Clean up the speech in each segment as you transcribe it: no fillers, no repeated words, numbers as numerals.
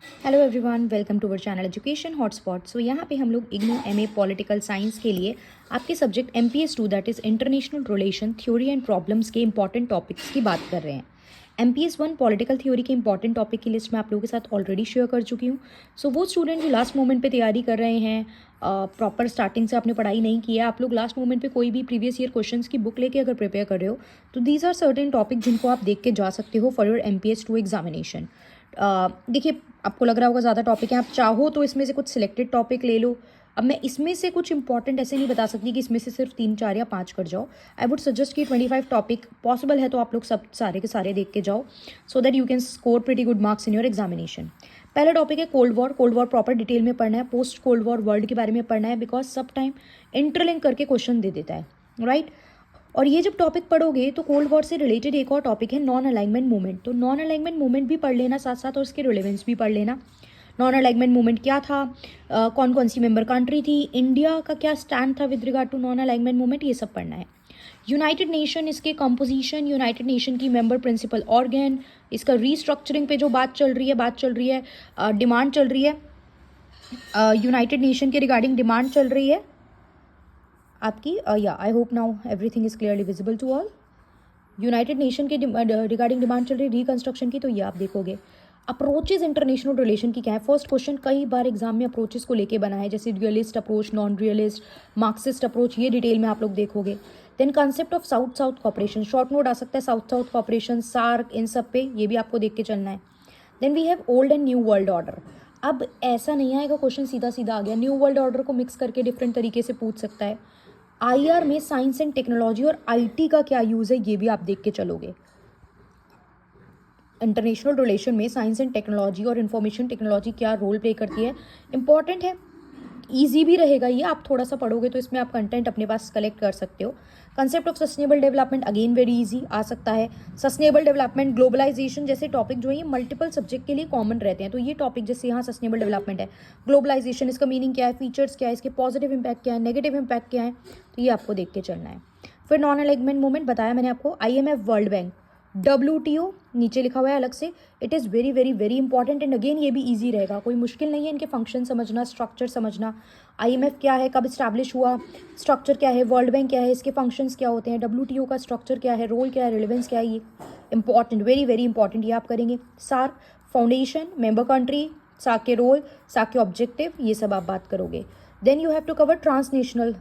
Hello everyone, welcome to our channel education hotspot. So यहाँ पे हम लोग इग्नू एमए पॉलिटिकल साइंस के लिए आपके subject MPS 2 that is international relation theory and problems के इंपॉर्टेंट टॉपिक्स की बात कर रहे हैं। MPS 1 पॉलिटिकल थ्योरी के इंपॉर्टेंट टॉपिक की लिस्ट मैं आप लोगों के साथ ऑलरेडी शेयर कर चुकी हूँ। सो वो स्टूडेंट जो लास्ट मोमेंट पे तैयारी कर रहे हैं, प्रॉपर स्टार्टिंग से आपने पढ़ाई नहीं की है, आप लोग लास्ट मोमेंट पे कोई भी प्रीवियस ईयर क्वेश्चंस की बुक लेके अगर प्रिपेयर कर रहे हो तो दीज आर सर्टेन टॉपिक जिनको आप देख के जा सकते हो फॉर योर MPS 2 एग्जामिनेशन। देखिए, आपको लग रहा होगा ज़्यादा टॉपिक है, आप चाहो तो इसमें से कुछ सिलेक्टेड टॉपिक ले लो। अब मैं इसमें से कुछ इंपॉर्टेंट ऐसे नहीं बता सकती कि इसमें से सिर्फ 3, 4 या 5 कर जाओ। आई वुड सजेस्ट कि 25 टॉपिक पॉसिबल है तो आप लोग सब सारे के सारे देख के जाओ so that you can score pretty good marks in your examination. पहला टॉपिक है cold war. Cold war proper detail में पढ़ना है, पोस्ट कोल्ड वॉर वर्ल्ड के बारे में पढ़ना है, बिकॉज सब टाइम इंटरलिंक करके क्वेश्चन दे देता है, राइट। और ये जब टॉपिक पढ़ोगे तो कोल्ड वॉर से रिलेटेड एक और टॉपिक है नॉन अलाइनमेंट मूवमेंट। तो नॉन अलाइनमेंट मूवमेंट भी पढ़ लेना साथ साथ, और उसके रिलेवेंस भी पढ़ लेना। नॉन अलाइनमेंट मूवमेंट क्या था, कौन कौन सी मेंबर कंट्री थी, इंडिया का क्या स्टैंड था with regard to non alignment movement, ये सब पढ़ना है। यूनाइटेड नेशन, इसके कंपोजिशन, यूनाइटेड नेशन की मेंबर प्रिंसिपल ऑर्गन, इसका रीस्ट्रक्चरिंग पे जो बात चल रही है, डिमांड चल रही है, यूनाइटेड नेशन के रिगार्डिंग डिमांड चल रही है आपकी। I hope now everything is clearly visible to all. United Nation के रिगार्डिंग डिमांड चल रही है रिकंस्ट्रक्शन की, तो ये आप देखोगे। अप्रोचेज इंटरनेशनल रिलेशन की क्या है, फर्स्ट क्वेश्चन कई बार एग्जाम में अप्रोचेस को लेके बना है, जैसे realist approach, non realist, Marxist approach, ये डिटेल में आप लोग देखोगे। Then concept of south south cooperation, short note आ सकता है, साउथ साउथ कॉपरेशन, सार्क, इन सब पे ये भी आपको देख के चलना है। Then we have old and new world order. अब ऐसा नहीं आएगा क्वेश्चन सीधा सीधा आ गया, न्यू वर्ल्ड ऑर्डर को मिक्स करके डिफरेंट तरीके से पूछ सकता है। IR में साइंस एंड टेक्नोलॉजी और IT का क्या यूज़ है, ये भी आप देख के चलोगे। इंटरनेशनल रिलेशन में साइंस एंड टेक्नोलॉजी और इंफॉर्मेशन टेक्नोलॉजी क्या रोल प्ले करती है, इंपॉर्टेंट है, ईजी भी रहेगा ये, आप थोड़ा सा पढ़ोगे तो इसमें आप कंटेंट अपने पास कलेक्ट कर सकते हो। Concept of sustainable development again very easy आ सकता है। सस्टेनेबल डेवलपमेंट, ग्लोबलाइजेशन जैसे टॉपिक जो है ये मल्टीपल सब्जेक्ट के लिए कॉमन रहते हैं, तो ये टॉपिक जैसे यहाँ सस्टेनेबल डेवलपमेंट है, ग्लोबलाइजेशन, इसका मीनिंग क्या है, फीचर्स क्या है, इसके पॉजिटिव इंपैक्ट क्या है, नेगेटिव इंपैक्ट क्या है, तो ये आपको देख के चलना है। फिर नॉन अलाइनमेंट मूवमेंट बताया मैंने आपको, IMF, वर्ल्ड बैंक, WTO नीचे लिखा हुआ है अलग से, it is very very very important and again ये भी इजी रहेगा, कोई मुश्किल नहीं है इनके फंक्शन समझना, स्ट्रक्चर समझना। IMF क्या है, कब इस्टेब्लिश हुआ, स्ट्रक्चर क्या है, वर्ल्ड बैंक क्या है, इसके फंक्शंस क्या होते हैं, WTO का स्ट्रक्चर क्या है, रोल क्या है, रिलेवेंस क्या है, ये इंपॉर्टेंट, वेरी वेरी इंपॉर्टेंट, ये आप करेंगे। SAARC foundation, member country, SAARC के रोल, सार्क के ऑब्जेक्टिव, ये सब आप बात करोगे। Then you have to cover transnational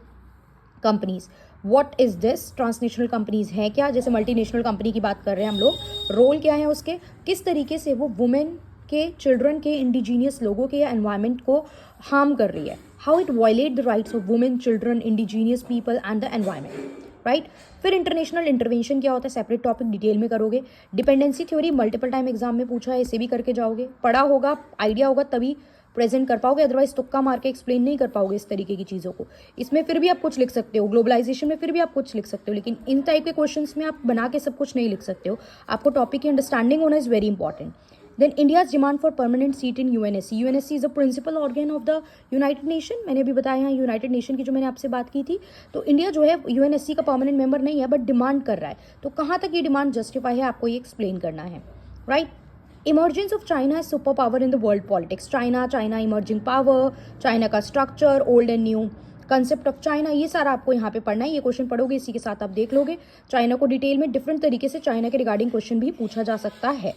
companies. What is this, transnational companies हैं क्या, जैसे मल्टीनेशनल कंपनी की बात कर रहे हैं हम लोग, रोल क्या है उसके, किस तरीके से वो वुमेन के, चिल्ड्रन के, इंडिजीनियस लोगों के या एनवायरनमेंट को हार्म कर रही है, how it violate the rights of women, children, indigenous people and the environment, right. फिर इंटरनेशनल इंटरवेंशन क्या होता है, सेपरेट टॉपिक, डिटेल में करोगे। Dependency theory multiple time exam में पूछा है, इसे भी करके जाओगे, पढ़ा होगा, आइडिया होगा तभी प्रेजेंट कर पाओगे, अदरवाइज तुक्का मार के एक्सप्लेन नहीं कर पाओगे इस तरीके की चीज़ों को। इसमें फिर भी आप कुछ लिख सकते हो, ग्लोबलाइजेशन में फिर भी आप कुछ लिख सकते हो, लेकिन इन टाइप के क्वेश्चंस में आप बना के सब कुछ नहीं लिख सकते हो, आपको टॉपिक की अंडरस्टैंडिंग होना is very important. Then India's demand for permanent seat in UNSC। UNSC is a principal organ of the United Nation, मैंने अभी बताया यहाँ यूनाइटेड नेशन की जो मैंने आपसे बात की थी, तो इंडिया जो है UNSC का परमानेंट मेंबर नहीं है बट डिमांड कर रहा है, तो कहाँ तक ये डिमांड जस्टिफाई है आपको ये एक्सप्लेन करना है, right. Emergence of China as super power in the world politics, China emerging power, China का structure, old and new, concept of China, ये सारा आपको यहाँ पे पढ़ना है, ये क्वेश्चन पढ़ोगे इसी के साथ आप देख लोगे। चाइना को डिटेल में डिफरेंट तरीके से चाइना के रिगार्डिंग क्वेश्चन भी पूछा जा सकता है।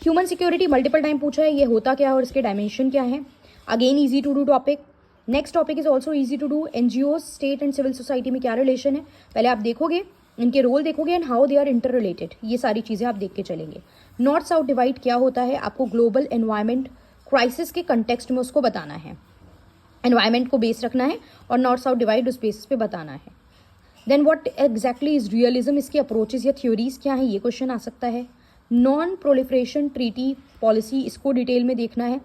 ह्यूमन सिक्योरिटी मल्टीपल टाइम पूछा है, ये होता क्या है और इसके डायमेंशन क्या है, again easy to do topic. Next topic is also easy to do, NGOs, state and civil society में क्या रिलेशन है, पहले आप देखोगे, इनके रोल देखोगे and how they are inter related, ये सारी चीज़ें आप देख के चलेंगे। नॉर्थ साउथ डिवाइड क्या होता है, आपको ग्लोबल एनवायरनमेंट क्राइसिस के कंटेक्स्ट में उसको बताना है, एनवायरनमेंट को बेस रखना है और नॉर्थ साउथ डिवाइड उस बेसिस पे बताना है। Then what exactly is realism, इसकी अप्रोचेज या थ्योरीज क्या है, ये क्वेश्चन आ सकता है। नॉन प्रोलिफरेशन ट्रीटी पॉलिसी, इसको डिटेल में देखना है,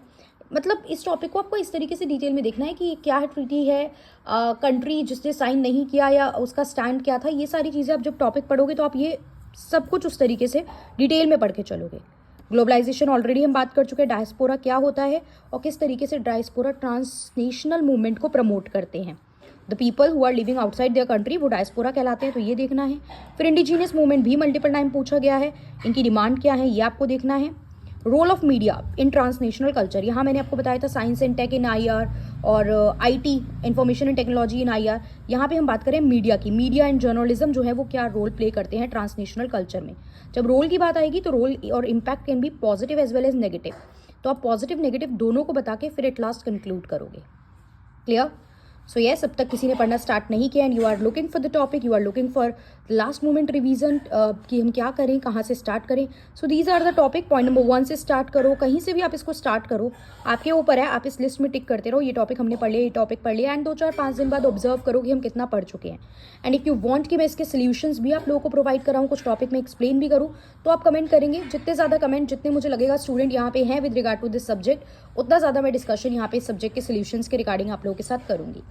मतलब इस टॉपिक को आपको इस तरीके से डिटेल में देखना है कि क्या है, ट्रीटी है, कंट्री जिसने साइन नहीं किया या उसका स्टैंड क्या था, ये सारी चीज़ें आप जब टॉपिक पढ़ोगे तो आप ये सब कुछ उस तरीके से डिटेल में पढ़ के चलोगे। ग्लोबलाइजेशन ऑलरेडी हम बात कर चुके हैं, डायस्पोरा क्या होता है और किस तरीके से डायस्पोरा ट्रांसनेशनल मूवमेंट को प्रमोट करते हैं, the people who are living outside their country वो डायस्पोरा कहलाते हैं, तो ये देखना है। फिर इंडिजीनियस मूवमेंट भी मल्टीपल टाइम पूछा गया है, इनकी डिमांड क्या है ये आपको देखना है। Role of media in transnational culture, यहाँ मैंने आपको बताया था science and tech in IR और IT information and technology in IR. यहाँ पे हम बात करें मीडिया की, मीडिया एंड जर्नलिज्म जो है वो क्या रोल प्ले करते हैं ट्रांसनेशनल कल्चर में। जब रोल की बात आएगी तो रोल और impact can be positive as well as negative, तो आप पॉजिटिव नेगेटिव दोनों को बता के फिर एट लास्ट कंक्लूड करोगे। क्लियर? सो यस, अब तक किसी ने पढ़ना स्टार्ट नहीं किया and you are looking for the topic, you are looking for last moment revision कि हम क्या करें, कहाँ से स्टार्ट करें। So these are the topic. Point number 1 से स्टार्ट करो, कहीं से भी आप इसको स्टार्ट करो, आपके ऊपर है। आप इस लिस्ट में टिक करते रहो, ये टॉपिक हमने पढ़ लिया, ये टॉपिक पढ़ लिया, एंड 2-4-5 दिन बाद ऑब्जर्व करो कि हम कितना पढ़ चुके हैं। एंड इफ़ यू वांट कि मैं इसके सोल्यूशंस भी आप लोगों को प्रोवाइड कराऊँ, कुछ टॉपिक में एक्सप्लेन भी करूँ, तो आप कमेंट करेंगे। जितने ज़्यादा कमेंट, जितने मुझे लगेगा स्टूडेंट यहाँ पे हैं with regard to this subject, उतना ज़्यादा मैं डिस्कशन यहाँ पे इस सब्जेक्ट के सोल्यूशंस के रिगार्डिंग आप लोगों के साथ करूँगी।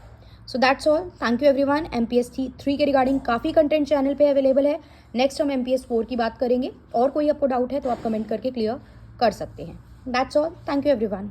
So that's all, thank you everyone. MPSC 3 के रिगार्डिंग काफ़ी कंटेंट चैनल पे अवेलेबल है। नेक्स्ट हम MPS 4 की बात करेंगे, और कोई आपको डाउट है तो आप कमेंट करके क्लियर कर सकते हैं। That's all, thank you everyone.